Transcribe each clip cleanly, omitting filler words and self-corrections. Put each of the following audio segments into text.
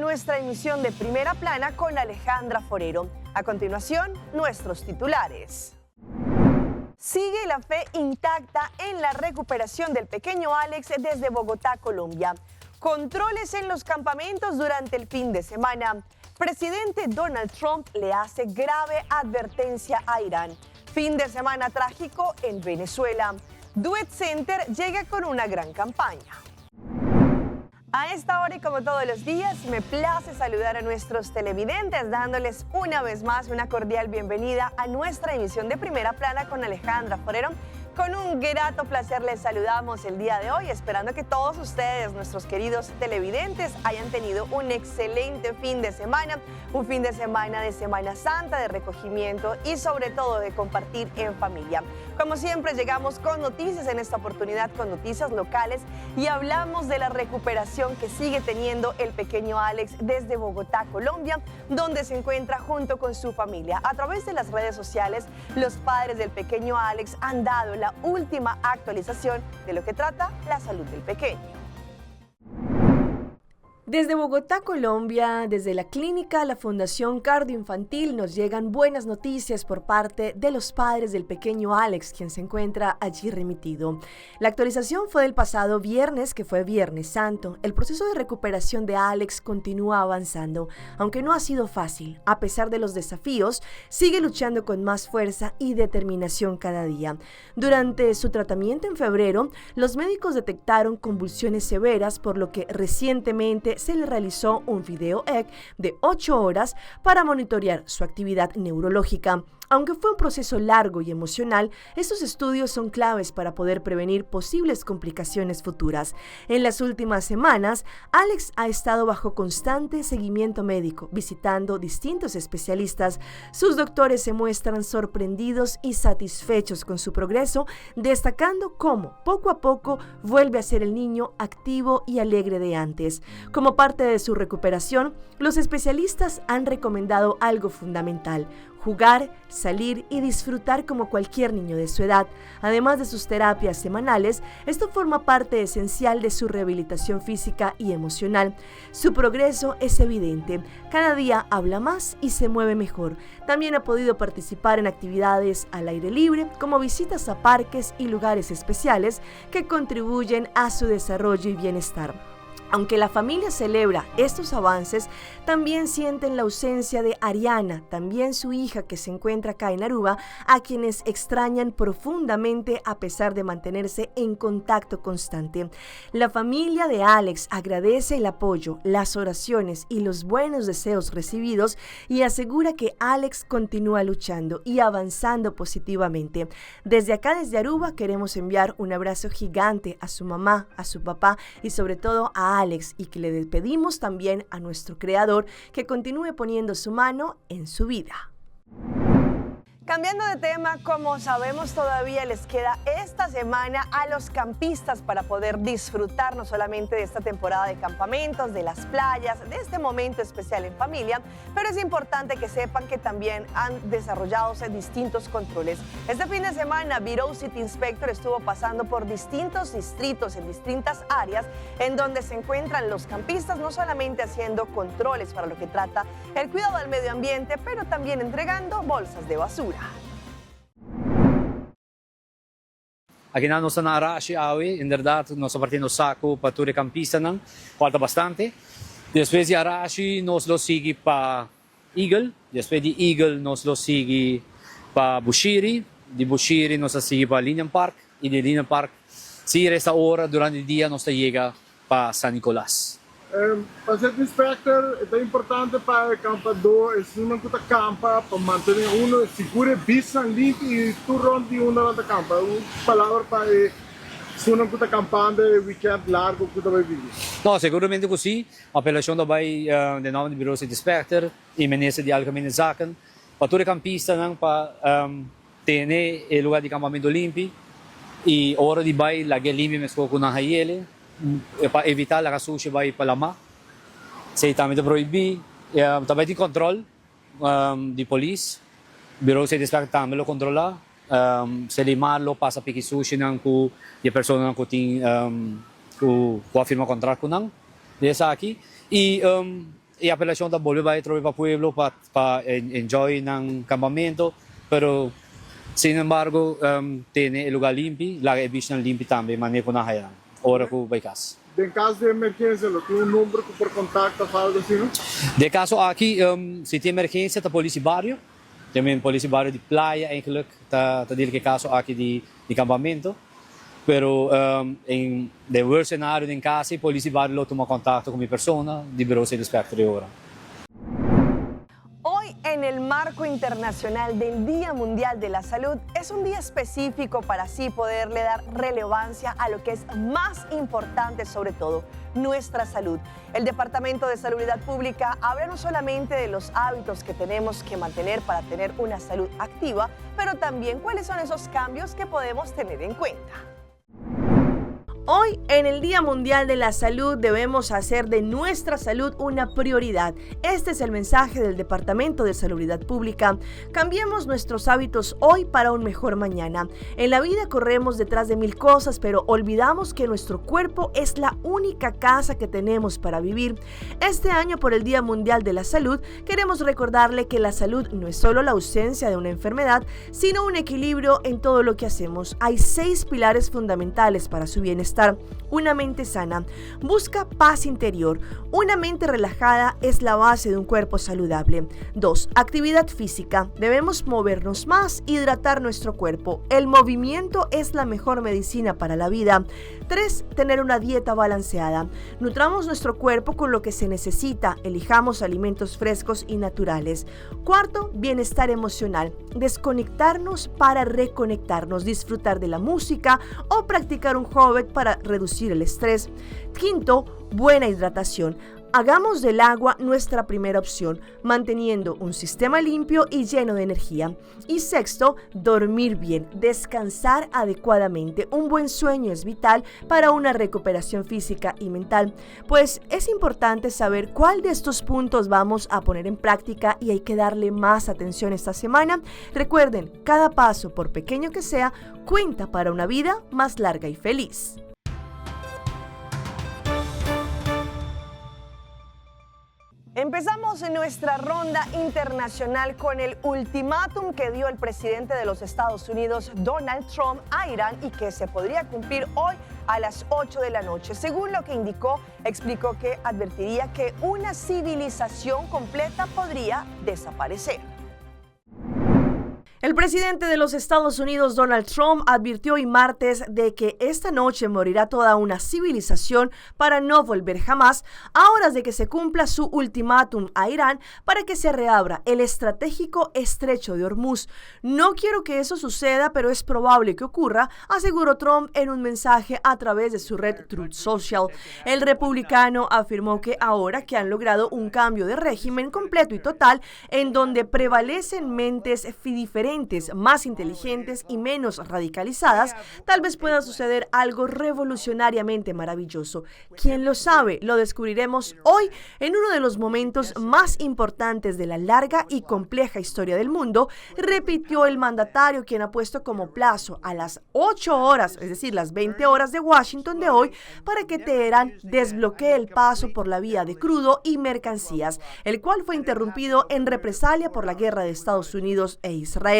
nuestra emisión de Primera Plana con Alejandra Forero. A continuación, nuestros titulares. Sigue la fe intacta en la recuperación del pequeño Alex desde Bogotá, Colombia. Controles en los campamentos durante el fin de semana. Presidente Donald Trump le hace grave advertencia a Irán. Fin de semana trágico en Venezuela. Duet Center llega con una gran campaña. A esta hora y como todos los días, me place saludar a nuestros televidentes, dándoles una vez más una cordial bienvenida a nuestra emisión de Primera Plana con Alejandra Forero. Con un grato placer les saludamos el día de hoy, esperando que todos ustedes, nuestros queridos televidentes, hayan tenido un excelente fin de semana, un fin de Semana Santa, de recogimiento y sobre todo de compartir en familia. Como siempre, llegamos con noticias, en esta oportunidad con noticias locales, y hablamos de la recuperación que sigue teniendo el pequeño Alex desde Bogotá, Colombia, donde se encuentra junto con su familia. A través de las redes sociales, los padres del pequeño Alex han dado la última actualización de lo que trata la salud del pequeño. Desde Bogotá, Colombia, desde la clínica La Fundación Cardioinfantil, nos llegan buenas noticias por parte de los padres del pequeño Alex, quien se encuentra allí remitido. La actualización fue del pasado viernes, que fue Viernes Santo. El proceso de recuperación de Alex continúa avanzando, aunque no ha sido fácil. A pesar de los desafíos, sigue luchando con más fuerza y determinación cada día. Durante su tratamiento en febrero, los médicos detectaron convulsiones severas, por lo que recientemente se le realizó un video ECG de 8 horas para monitorear su actividad neurológica. Aunque fue un proceso largo y emocional, estos estudios son claves para poder prevenir posibles complicaciones futuras. En las últimas semanas, Alex ha estado bajo constante seguimiento médico, visitando distintos especialistas. Sus doctores se muestran sorprendidos y satisfechos con su progreso, destacando cómo poco a poco vuelve a ser el niño activo y alegre de antes. Como parte de su recuperación, los especialistas han recomendado algo fundamental: jugar, salir y disfrutar como cualquier niño de su edad. Además de sus terapias semanales, esto forma parte esencial de su rehabilitación física y emocional. Su progreso es evidente. Cada día habla más y se mueve mejor. También ha podido participar en actividades al aire libre, como visitas a parques y lugares especiales que contribuyen a su desarrollo y bienestar. Aunque la familia celebra estos avances, también sienten la ausencia de Ariana, también su hija que se encuentra acá en Aruba, a quienes extrañan profundamente a pesar de mantenerse en contacto constante. La familia de Alex agradece el apoyo, las oraciones y los buenos deseos recibidos y asegura que Alex continúa luchando y avanzando positivamente. Desde acá, desde Aruba, queremos enviar un abrazo gigante a su mamá, a su papá y sobre todo a Alex, y que le pedimos también a nuestro creador que continúe poniendo su mano en su vida. Cambiando de tema, como sabemos, todavía les queda esta semana a los campistas para poder disfrutar no solamente de esta temporada de campamentos, de las playas, de este momento especial en familia, pero es importante que sepan que también han desarrollado distintos controles. Este fin de semana, Bureau City Inspector estuvo pasando por distintos distritos en distintas áreas en donde se encuentran los campistas, no solamente haciendo controles para lo que trata el cuidado del medio ambiente, pero también entregando bolsas de basura. Aqui na nossa Arashi, inderdaad, nossa partida no saco para tudo campista, não, falta bastante. Depois de Arashi, nós lo sigue para Eagle. Depois de Eagle, nós lo sigue para Bushiri. De Bushiri, nós lo sigue para Linden Park. E de Linden Park, se resta hora, durante o dia, nós chega para San Nicolás. Para ser inspector, é importante para o campador, é não que campa para manter uno seguro, bisa, limpo e tudo onde uno na campa. Uma palavra para se não que campando weekend largo que vai viver. No, sicuramente così. Appellazione daarbij de naam de Bureau City Inspector e minister de Algemene Zaken. Para todo campista, para ter o lugar de campamento limpo e hora de vai lagay limpo mesmo com na hiele. Para evitar la sushi vai palama. Se também proibir, também de controle de polícia, Bureau City Inspector também lo controla. Se limarlo passa piki sushi nang ku de pessoa nang ku ting ku afirma contrato nang dessa aqui e a população da Bolívia vai trocar para o pueblo para enjoy ng campamento, pero sin embargo tem lugar limpo, lá é bicho limpo também, manejo na raya, hora que vai casa. En caso de emergencia, ¿lo tiene un número que por contacto o algo así, no? De caso aqui, se tem emergência, tá polícia barrio, também polícia barrio de playa, eigenlijk, tá dele que caso aqui de campamento. Pero en el worst scenario en casa, el policía barrio toma contacto con mi persona, de Bureau de Inspector ahora. Hoy, en el marco internacional del Día Mundial de la Salud, es un día específico para así poderle dar relevancia a lo que es más importante, sobre todo, nuestra salud. El Departamento de Salubridad Pública habla no solamente de los hábitos que tenemos que mantener para tener una salud activa, pero también cuáles son esos cambios que podemos tener en cuenta. Hoy, en el Día Mundial de la Salud, debemos hacer de nuestra salud una prioridad. Este es el mensaje del Departamento de Salubridad Pública. Cambiemos nuestros hábitos hoy para un mejor mañana. En la vida corremos detrás de mil cosas, pero olvidamos que nuestro cuerpo es la única casa que tenemos para vivir. Este año, por el Día Mundial de la Salud, queremos recordarle que la salud no es solo la ausencia de una enfermedad, sino un equilibrio en todo lo que hacemos. Hay 6 pilares fundamentales para su bienestar. Una mente sana. Busca paz interior. Una mente relajada es la base de un cuerpo saludable. 2. Actividad física. Debemos movernos más, hidratar nuestro cuerpo. El movimiento es la mejor medicina para la vida. 3. Tener una dieta balanceada. Nutramos nuestro cuerpo con lo que se necesita. Elijamos alimentos frescos y naturales. 4. Bienestar emocional. Desconectarnos para reconectarnos. Disfrutar de la música o practicar un hobby para reducir el estrés. 5. Buena hidratación. Hagamos del agua nuestra primera opción, manteniendo un sistema limpio y lleno de energía. Y 6. Dormir bien, descansar adecuadamente. Un buen sueño es vital para una recuperación física y mental. Pues es importante saber cuál de estos puntos vamos a poner en práctica y hay que darle más atención esta semana. Recuerden, cada paso, por pequeño que sea, cuenta para una vida más larga y feliz. Empezamos en nuestra ronda internacional con el ultimátum que dio el presidente de los Estados Unidos, Donald Trump, a Irán y que se podría cumplir hoy a las 8 de la noche. Según lo que indicó, explicó que advertiría que una civilización completa podría desaparecer. El presidente de los Estados Unidos, Donald Trump, advirtió hoy martes de que esta noche morirá toda una civilización para no volver jamás, a horas de que se cumpla su ultimátum a Irán para que se reabra el estratégico estrecho de Hormuz. No quiero que eso suceda, pero es probable que ocurra, aseguró Trump en un mensaje a través de su red Truth Social. El republicano afirmó que ahora que han logrado un cambio de régimen completo y total, en donde prevalecen mentes diferentes, más inteligentes y menos radicalizadas, tal vez pueda suceder algo revolucionariamente maravilloso. ¿Quién lo sabe? Lo descubriremos hoy en uno de los momentos más importantes de la larga y compleja historia del mundo, repitió el mandatario, quien ha puesto como plazo a las 8 horas, es decir, las 20 horas de Washington de hoy, para que Teherán desbloquee el paso por la vía de crudo y mercancías, el cual fue interrumpido en represalia por la guerra de Estados Unidos e Israel.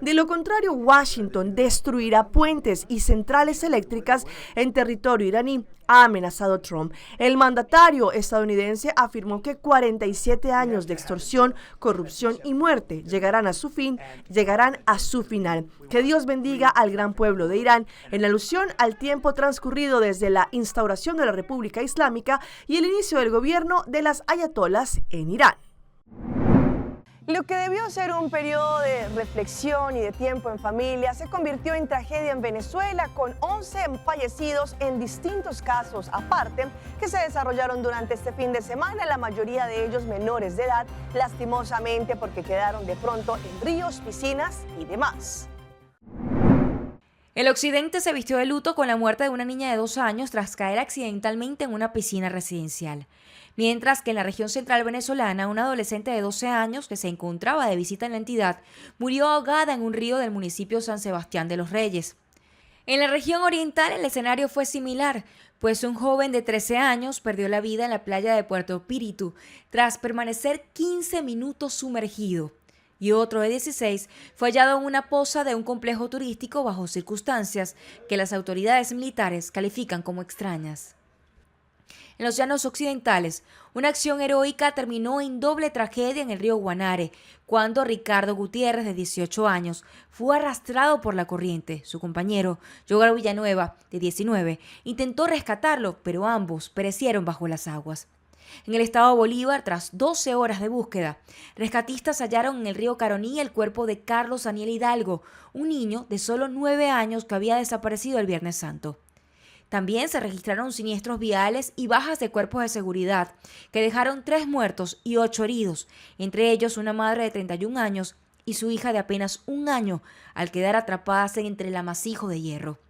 De lo contrario, Washington destruirá puentes y centrales eléctricas en territorio iraní, ha amenazado Trump. El mandatario estadounidense afirmó que 47 años de extorsión, corrupción y muerte llegarán a su final. Que Dios bendiga al gran pueblo de Irán, en alusión al tiempo transcurrido desde la instauración de la República Islámica y el inicio del gobierno de las ayatolás en Irán. Lo que debió ser un periodo de reflexión y de tiempo en familia se convirtió en tragedia en Venezuela, con 11 fallecidos en distintos casos aparte que se desarrollaron durante este fin de semana, la mayoría de ellos menores de edad, lastimosamente porque quedaron de pronto en ríos, piscinas y demás. El occidente se vistió de luto con la muerte de una niña de 2 años tras caer accidentalmente en una piscina residencial. Mientras que en la región central venezolana, una adolescente de 12 años que se encontraba de visita en la entidad murió ahogada en un río del municipio San Sebastián de los Reyes. En la región oriental el escenario fue similar, pues un joven de 13 años perdió la vida en la playa de Puerto Píritu tras permanecer 15 minutos sumergido, y otro de 16 fue hallado en una poza de un complejo turístico bajo circunstancias que las autoridades militares califican como extrañas. En los llanos occidentales, una acción heroica terminó en doble tragedia en el río Guanare, cuando Ricardo Gutiérrez, de 18 años, fue arrastrado por la corriente. Su compañero, Yogar Villanueva, de 19, intentó rescatarlo, pero ambos perecieron bajo las aguas. En el estado Bolívar, tras 12 horas de búsqueda, rescatistas hallaron en el río Caroní el cuerpo de Carlos Daniel Hidalgo, un niño de solo 9 años que había desaparecido el Viernes Santo. También se registraron siniestros viales y bajas de cuerpos de seguridad, que dejaron 3 muertos y 8 heridos, entre ellos una madre de 31 años y su hija de apenas 1 año, al quedar atrapadas entre el amasijo de hierro.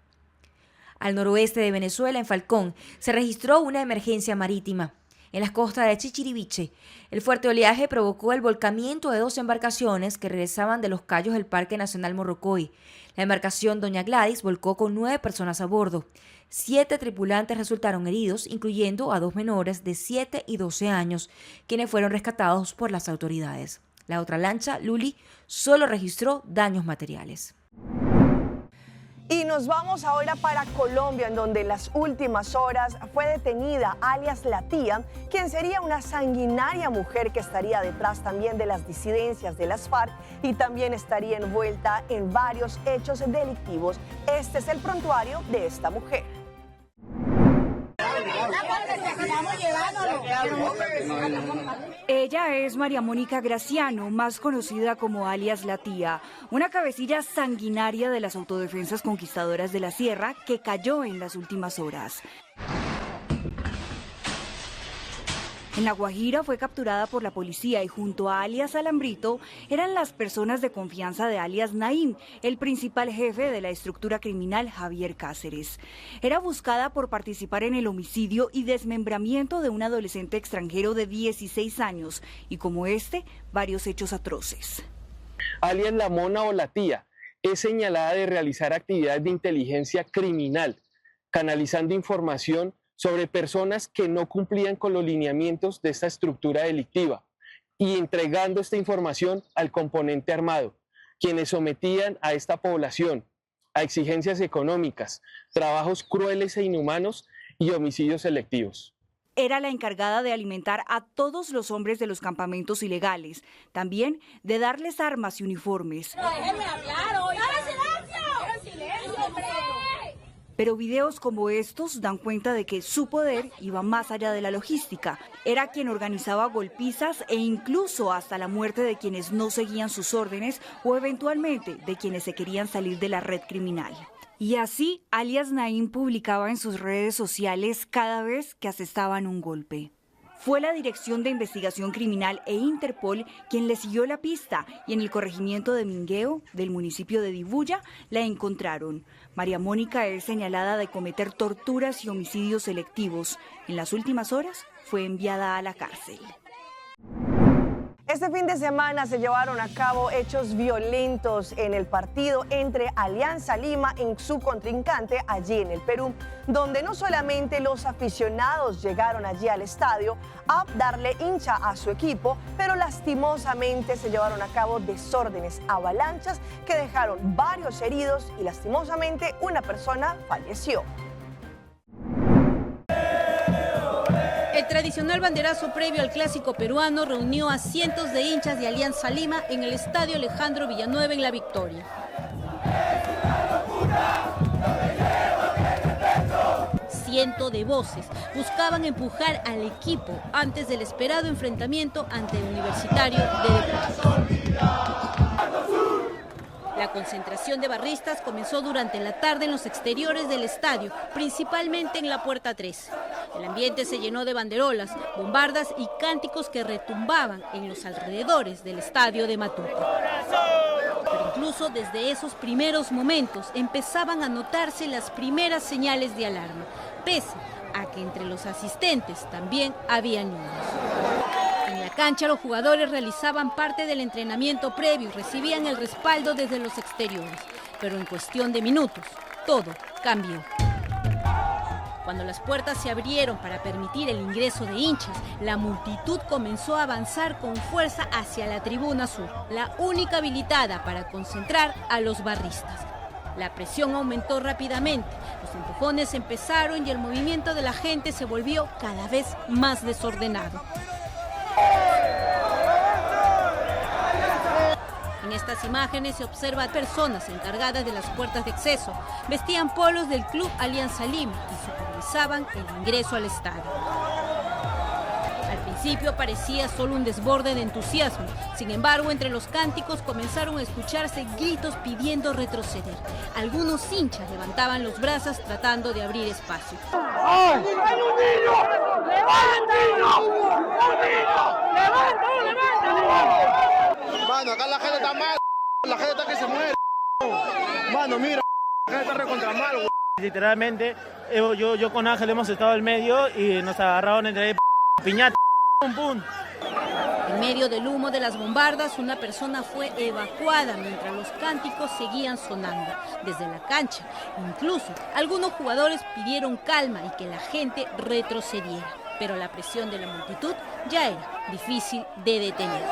Al noroeste de Venezuela, en Falcón, se registró una emergencia marítima. En las costas de Chichiriviche, el fuerte oleaje provocó el volcamiento de 2 embarcaciones que regresaban de los cayos del Parque Nacional Morrocoy. La embarcación Doña Gladys volcó con 9 personas a bordo. 7 tripulantes resultaron heridos, incluyendo a 2 menores de 7 y 12 años, quienes fueron rescatados por las autoridades. La otra lancha, Luli, solo registró daños materiales. Y nos vamos ahora para Colombia, en donde en las últimas horas fue detenida alias La Tía, quien sería una sanguinaria mujer que estaría detrás también de las disidencias de las FARC y también estaría envuelta en varios hechos delictivos. Este es el prontuario de esta mujer. Ella es María Mónica Graciano, más conocida como alias La Tía, una cabecilla sanguinaria de las autodefensas conquistadoras de la Sierra que cayó en las últimas horas. En La Guajira fue capturada por la policía y junto a alias Alambrito eran las personas de confianza de alias Naim, el principal jefe de la estructura criminal Javier Cáceres. Era buscada por participar en el homicidio y desmembramiento de un adolescente extranjero de 16 años y, como varios hechos atroces. Alias La Mona o La Tía es señalada de realizar actividades de inteligencia criminal, canalizando información sobre personas que no cumplían con los lineamientos de esta estructura delictiva y entregando esta información al componente armado, quienes sometían a esta población a exigencias económicas, trabajos crueles e inhumanos y homicidios selectivos. Era la encargada de alimentar a todos los hombres de los campamentos ilegales, también de darles armas y uniformes. Pero déjenme hablar, oiga. ¡Silencio, hombre! Pero videos como estos dan cuenta de que su poder iba más allá de la logística. Era quien organizaba golpizas e incluso hasta la muerte de quienes no seguían sus órdenes o eventualmente de quienes se querían salir de la red criminal. Y así, alias Naim publicaba en sus redes sociales cada vez que asestaban un golpe. Fue la Dirección de Investigación Criminal e Interpol quien le siguió la pista y en el corregimiento de Mingueo, del municipio de Dibuya, la encontraron. María Mónica es señalada de cometer torturas y homicidios selectivos. En las últimas horas fue enviada a la cárcel. Este fin de semana se llevaron a cabo hechos violentos en el partido entre Alianza Lima y su contrincante allí en el Perú, donde no solamente los aficionados llegaron allí al estadio a darle hincha a su equipo, pero lastimosamente se llevaron a cabo desórdenes, avalanchas que dejaron varios heridos y lastimosamente una persona falleció. El tradicional banderazo previo al clásico peruano reunió a cientos de hinchas de Alianza Lima en el estadio Alejandro Villanueva en La Victoria. Cientos de voces buscaban empujar al equipo antes del esperado enfrentamiento ante el Universitario de Deportes. La concentración de barristas comenzó durante la tarde en los exteriores del estadio, principalmente en la puerta 3. El ambiente se llenó de banderolas, bombardas y cánticos que retumbaban en los alrededores del estadio de Matute. Pero incluso desde esos primeros momentos empezaban a notarse las primeras señales de alarma, pese a que entre los asistentes también había niños. En la cancha los jugadores realizaban parte del entrenamiento previo y recibían el respaldo desde los exteriores, pero en cuestión de minutos todo cambió. Cuando las puertas se abrieron para permitir el ingreso de hinchas, la multitud comenzó a avanzar con fuerza hacia la tribuna sur, la única habilitada para concentrar a los barristas. La presión aumentó rápidamente, los empujones empezaron y el movimiento de la gente se volvió cada vez más desordenado. En estas imágenes se observa a personas encargadas de las puertas de acceso. Vestían polos del club Alianza Lima y supervisaban el ingreso al estadio. Al principio parecía solo un desborde de entusiasmo. Sin embargo, entre los cánticos comenzaron a escucharse gritos pidiendo retroceder. Algunos hinchas levantaban los brazos tratando de abrir espacio. ¡Hay un niño! ¡Levántalo! ¡Un niño! ¡Levántalo! Mano, acá la gente está mal, la gente está que se muere. Mano, mira, la gente está recontra mal, güey. Literalmente, yo con Ángel hemos estado al medio y nos agarraron entre piñata, pum, pum. En medio del humo de las bombardas, una persona fue evacuada mientras los cánticos seguían sonando desde la cancha. Incluso, algunos jugadores pidieron calma y que la gente retrocediera. Pero la presión de la multitud ya era difícil de detener.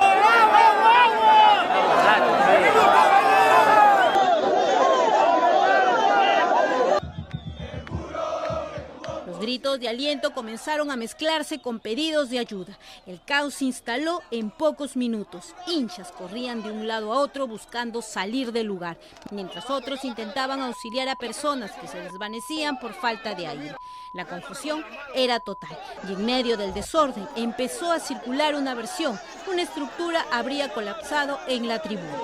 Los gritos de aliento comenzaron a mezclarse con pedidos de ayuda. El caos se instaló en pocos minutos. Hinchas corrían de un lado a otro buscando salir del lugar, mientras otros intentaban auxiliar a personas que se desvanecían por falta de aire. La confusión era total y en medio del desorden empezó a circular una versión. Una estructura habría colapsado en la tribuna.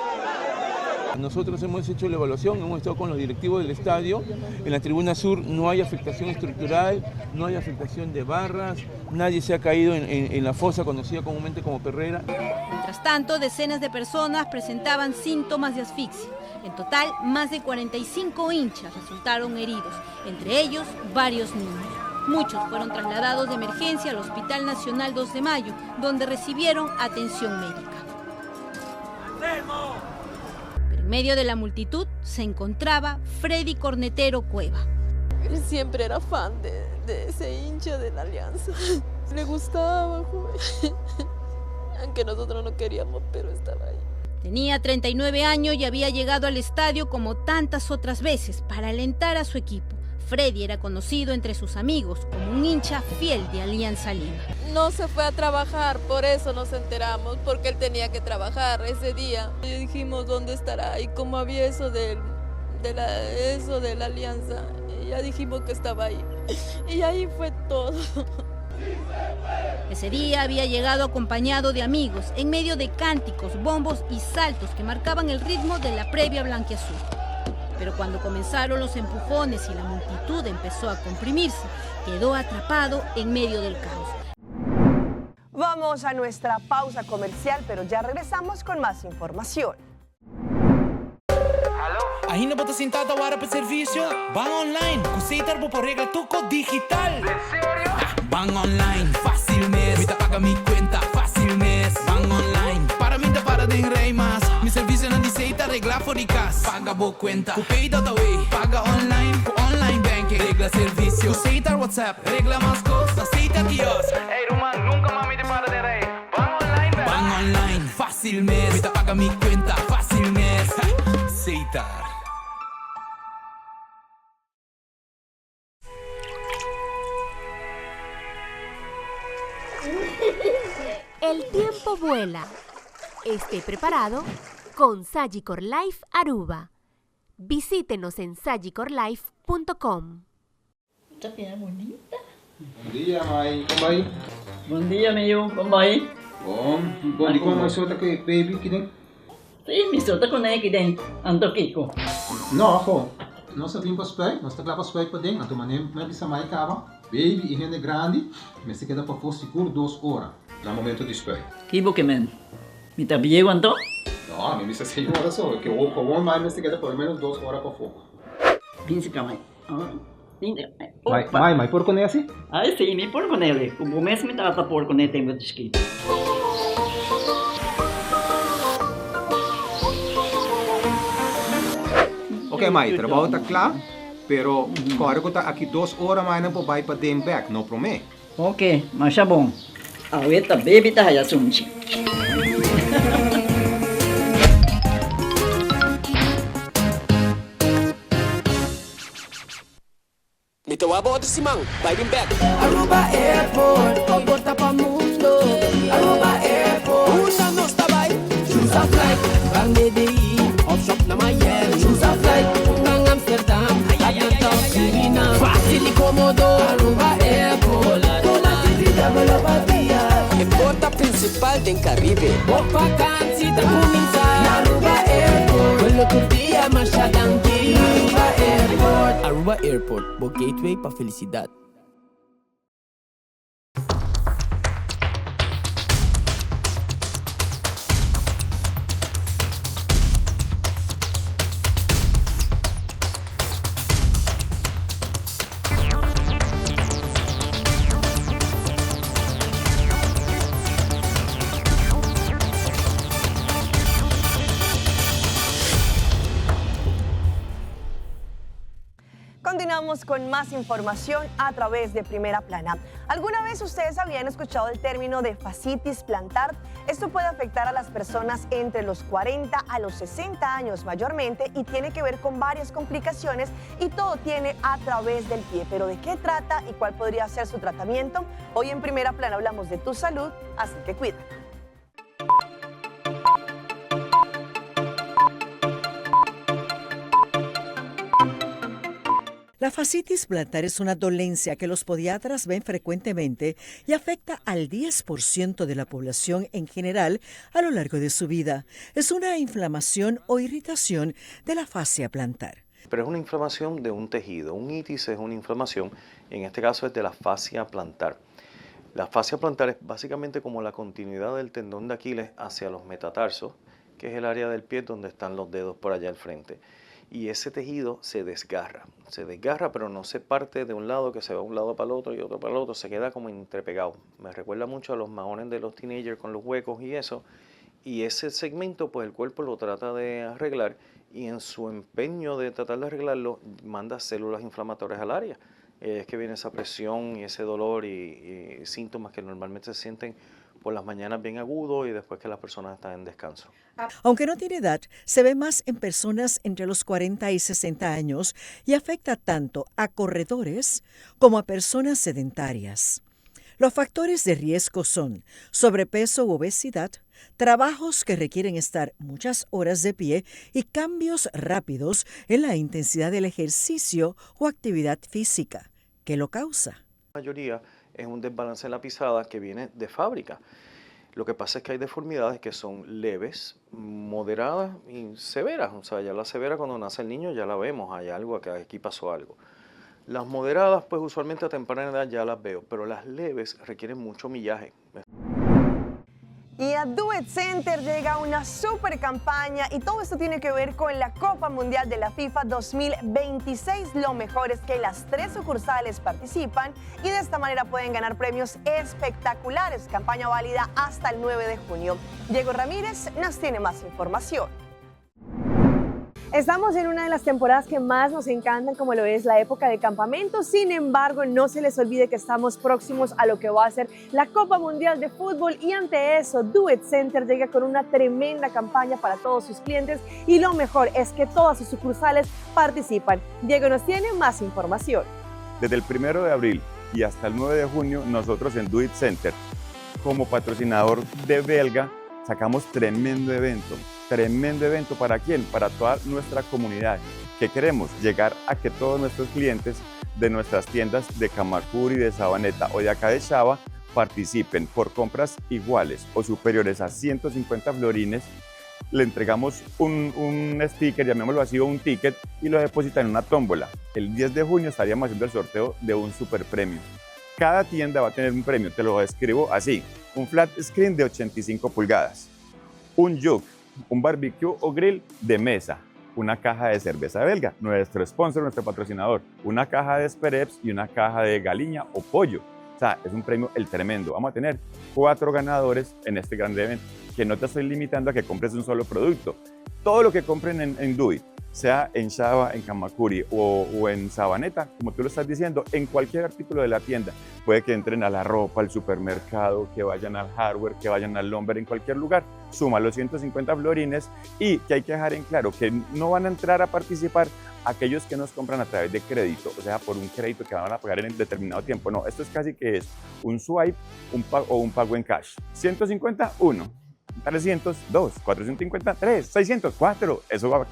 Nosotros hemos hecho la evaluación, hemos estado con los directivos del estadio. En la tribuna sur no hay afectación estructural, no hay afectación de barras, nadie se ha caído en la fosa conocida comúnmente como Perrera. Mientras tanto, decenas de personas presentaban síntomas de asfixia. En total, más de 45 hinchas resultaron heridos, entre ellos varios niños. Muchos fueron trasladados de emergencia al Hospital Nacional 2 de Mayo, donde recibieron atención médica. En medio de la multitud se encontraba Freddy Cornetero Cueva. Él siempre era fan de ese hincha de la Alianza. Le gustaba, joven. Aunque nosotros no queríamos, pero estaba ahí. Tenía 39 años y había llegado al estadio como tantas otras veces para alentar a su equipo. Freddy era conocido entre sus amigos como un hincha fiel de Alianza Lima. No se fue a trabajar, por eso nos enteramos, porque él tenía que trabajar ese día. Y dijimos, ¿dónde estará? Y como había eso de la Alianza, y ya dijimos que estaba ahí. Y ahí fue todo. Ese día había llegado acompañado de amigos, en medio de cánticos, bombos y saltos que marcaban el ritmo de la previa blanquiazul. Pero cuando comenzaron los empujones y la multitud empezó a comprimirse, quedó atrapado en medio del caos. Vamos a nuestra pausa comercial, pero ya regresamos con más información. Ainda bota sentado agora para serviço? Van online, com Citar por regla tuco digital. ¿En serio? Van online, fácil mes. Me paga mi cuenta, fácil mes. Van online, para mim para de rei mas. Mi serviço não diceita regla fóricas. Paga boa cuenta, cupei da way. Paga online, com online banking. Regla serviço, com Citar WhatsApp. Regla mais costa, Citar Kios. Ei, Roman, nunca mais me para de rei. Van online, van online, fácil mes. Me paga mi cuenta, fácil mes. Citar. El tiempo vuela. Esté preparado con Sagicor Life Aruba. Visítenos en sagicorlife.com. Esta piedra bonita. Bom dia, mãe. Como vai? Bom dia, meu. Como vai? Bom. Bom dia, como você está aqui, baby, aqui dentro? Sim, me solta com aqui dentro. Ando Kiko. Não, pô. Nós vimos para os pés, nós estamos lá para os pés para dentro. Então, mané, não é que mais acaba. Baby e rende grande, mas se queda para fora seguro 2 horas. No momento de espera. Kibo que men. Me tá bien quanto? No, a mí me dice 6 horas solo, que o bom mais se queda por lo menos 2 horas para fora. Pince camay. Mai, por con esse? Ah, sim, me por com ele. O mês me tá por com ele tem muito esquito. Ok, Mai, trabalho tá claro? Pero, claro que está aqui 2 horas mais não pode ir para Denback, não promete? Ok, mas tá bom. Ahorita baby tá aí assunto. Então a bordo Simão, vai vir back. Aruba Airport, pagota pa mundo. Aruba Airport, una nosta vai. Choose a flight, bang DDI, off shop na Miami. Choose a flight, bang Amsterdam, Atlanta, China. Fácil y cómodo, Aruba Airport. Con la actividad de la bahía. É porta principal del Caribe. Por vacancy, tá começar. Aruba Airport, quello tutti dia, marcha tranquilo. Aruba Airport. Aruba Airport, o gateway para felicidade. Continuamos con más información a través de Primera Plana. ¿Alguna vez ustedes habían escuchado el término de fascitis plantar? Esto puede afectar a las personas entre los 40 a los 60 años mayormente y tiene que ver con varias complicaciones y todo tiene a través del pie. ¿Pero de qué trata y cuál podría ser su tratamiento? Hoy en Primera Plana hablamos de tu salud, así que cuídate. La fascitis plantar es una dolencia que los podiatras ven frecuentemente y afecta al 10% de la población en general a lo largo de su vida. Es una inflamación o irritación de la fascia plantar. Pero es una inflamación de un tejido. Un itis es una inflamación, en este caso es de la fascia plantar. La fascia plantar es básicamente como la continuidad del tendón de Aquiles hacia los metatarsos, que es el área del pie donde están los dedos por allá al frente. Y ese tejido se desgarra, pero no se parte de un lado que se va de un lado para el otro y otro para el otro, se queda como entrepegado. Me recuerda mucho a los maones de los teenagers con los huecos y eso, y ese segmento pues el cuerpo lo trata de arreglar y en su empeño de tratar de arreglarlo manda células inflamatorias al área. Es que viene esa presión y ese dolor y síntomas que normalmente se sienten por las mañanas bien agudos y después que las personas están en descanso. Aunque no tiene edad, se ve más en personas entre los 40 y 60 años y afecta tanto a corredores como a personas sedentarias. Los factores de riesgo son sobrepeso u obesidad, trabajos que requieren estar muchas horas de pie y cambios rápidos en la intensidad del ejercicio o actividad física. ¿Qué lo causa? La mayoría es un desbalance en la pisada que viene de fábrica. Lo que pasa es que hay deformidades que son leves, moderadas y severas. O sea, ya la severa cuando nace el niño ya la vemos, hay algo, que aquí pasó algo. Las moderadas, pues usualmente a temprana edad ya las veo, pero las leves requieren mucho millaje. Y a Do It Center llega una super campaña y todo esto tiene que ver con la Copa Mundial de la FIFA 2026. Lo mejor es que las 3 sucursales participan y de esta manera pueden ganar premios espectaculares. Campaña válida hasta el 9 de junio. Diego Ramírez nos tiene más información. Estamos en una de las temporadas que más nos encantan, como lo es la época de campamento. Sin embargo, no se les olvide que estamos próximos a lo que va a ser la Copa Mundial de Fútbol y ante eso, Do It Center llega con una tremenda campaña para todos sus clientes y lo mejor es que todas sus sucursales participan. Diego nos tiene más información. Desde el 1 de abril y hasta el 9 de junio, nosotros en Do It Center, como patrocinador de Belga, sacamos tremendo evento. ¿Tremendo evento para quién? Para toda nuestra comunidad. ¿Qué queremos? Llegar a que todos nuestros clientes de nuestras tiendas de Camacuri, de Sabaneta o de acá de Chava participen por compras iguales o superiores a 150 florines. Le entregamos un sticker, llamémoslo así, o un ticket y lo depositan en una tómbola. El 10 de junio estaríamos haciendo el sorteo de un super premio. Cada tienda va a tener un premio, te lo describo así. Un flat screen de 85 pulgadas, un juke, un barbecue o grill de mesa, una caja de cerveza belga, nuestro sponsor, nuestro patrocinador, una caja de Spereps y una caja de galiña o pollo. O sea, es un premio el tremendo. Vamos a tener 4 ganadores en este gran evento, que no te estoy limitando a que compres un solo producto. Todo lo que compren en Do It, sea en Shaba, en Kamakuri o en Sabaneta, como tú lo estás diciendo, en cualquier artículo de la tienda. Puede que entren a la ropa, al supermercado, que vayan al hardware, que vayan al lumber, en cualquier lugar, suma los 150 florines y que hay que dejar en claro que no van a entrar a participar aquellos que nos compran a través de crédito, o sea, por un crédito que van a pagar en determinado tiempo. No, esto es casi que es un swipe o un pago en cash. 150, 1. 300, 2, 450, 3, 600, 4. Eso va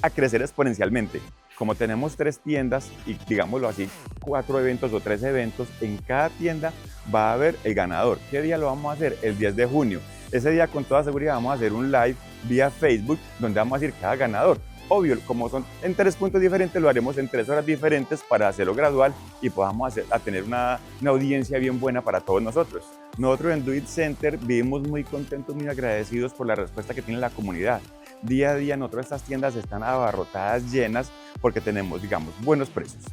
a crecer exponencialmente. Como tenemos 3 tiendas y digámoslo así, 4 eventos o 3 eventos, en cada tienda va a haber el ganador. ¿Qué día lo vamos a hacer? El 10 de junio. Ese día con toda seguridad vamos a hacer un live vía Facebook donde vamos a decir cada ganador. Obvio, como son en 3 puntos diferentes, lo haremos en 3 horas diferentes para hacerlo gradual y podamos tener una audiencia bien buena para todos nosotros. Nosotros en Do It Center vivimos muy contentos, muy agradecidos por la respuesta que tiene la comunidad. Día a día nosotros estas tiendas están abarrotadas, llenas, porque tenemos, digamos, buenos precios,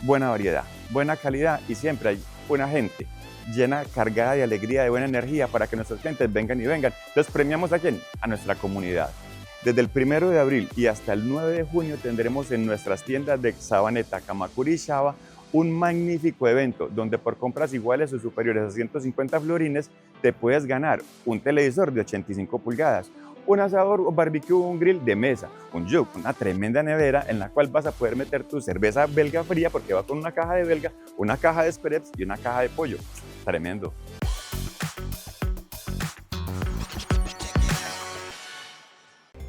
buena variedad, buena calidad y siempre hay buena gente, llena, cargada de alegría, de buena energía para que nuestros clientes vengan y vengan. Entonces premiamos a quién? A nuestra comunidad. Desde el 1 de abril y hasta el 9 de junio tendremos en nuestras tiendas de Sabaneta, Kamakuri y Shaba un magnífico evento donde por compras iguales o superiores a 150 florines te puedes ganar un televisor de 85 pulgadas, un asador o barbecue o un grill de mesa, un juke, una tremenda nevera en la cual vas a poder meter tu cerveza belga fría porque va con una caja de belga, una caja de spreads y una caja de pollo. Tremendo.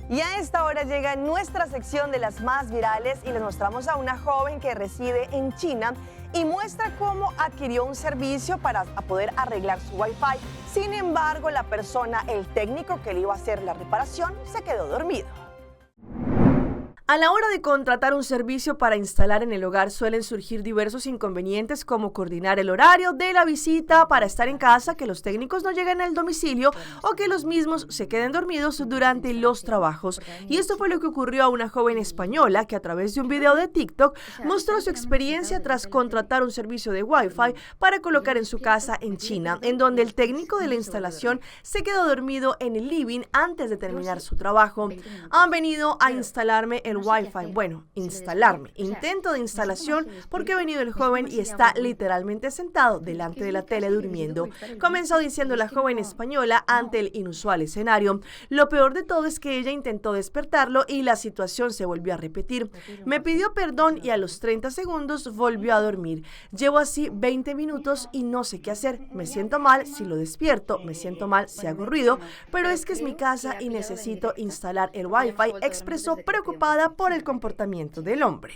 Y a esta hora llega nuestra sección de las más virales y les mostramos a una joven que reside en China y muestra cómo adquirió un servicio para poder arreglar su Wi-Fi. Sin embargo, la persona, el técnico que le iba a hacer la reparación, se quedó dormido. A la hora de contratar un servicio para instalar en el hogar suelen surgir diversos inconvenientes como coordinar el horario de la visita para estar en casa, que los técnicos no lleguen al domicilio o que los mismos se queden dormidos durante los trabajos. Y esto fue lo que ocurrió a una joven española que a través de un video de TikTok mostró su experiencia tras contratar un servicio de Wi-Fi para colocar en su casa en China, en donde el técnico de la instalación se quedó dormido en el living antes de terminar su trabajo. Han venido a instalarme el Wi-Fi. Bueno, instalarme. Intento de instalación porque ha venido el joven y está literalmente sentado delante de la tele durmiendo. Comenzó diciendo la joven española ante el inusual escenario. Lo peor de todo es que ella intentó despertarlo y la situación se volvió a repetir. Me pidió perdón y a los 30 segundos volvió a dormir. Llevo así 20 minutos y no sé qué hacer. Me siento mal si lo despierto, me siento mal si hago ruido, pero es que es mi casa y necesito instalar el Wi-Fi, expresó preocupada por el comportamiento del hombre.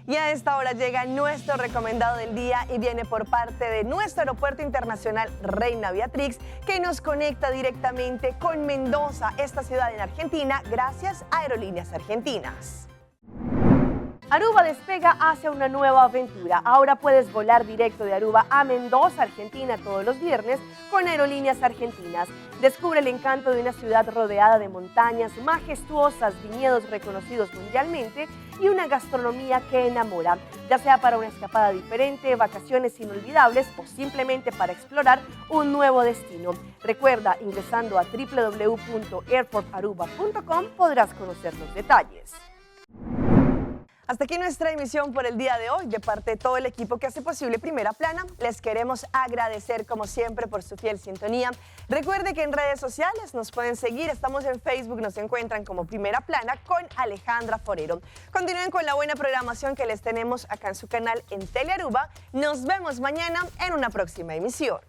Y a esta hora llega nuestro recomendado del día y viene por parte de nuestro aeropuerto internacional Reina Beatrix, que nos conecta directamente con Mendoza, esta ciudad en Argentina, gracias a Aerolíneas Argentinas. Aruba despega hacia una nueva aventura. Ahora puedes volar directo de Aruba a Mendoza, Argentina, todos los viernes con Aerolíneas Argentinas. Descubre el encanto de una ciudad rodeada de montañas majestuosas, viñedos reconocidos mundialmente y una gastronomía que enamora, ya sea para una escapada diferente, vacaciones inolvidables o simplemente para explorar un nuevo destino. Recuerda, ingresando a www.airportaruba.com podrás conocer los detalles. Hasta aquí nuestra emisión por el día de hoy. De parte de todo el equipo que hace posible Primera Plana, les queremos agradecer como siempre por su fiel sintonía. Recuerde que en redes sociales nos pueden seguir. Estamos en Facebook, nos encuentran como Primera Plana con Alejandra Forero. Continúen con la buena programación que les tenemos acá en su canal en Telearuba. Nos vemos mañana en una próxima emisión.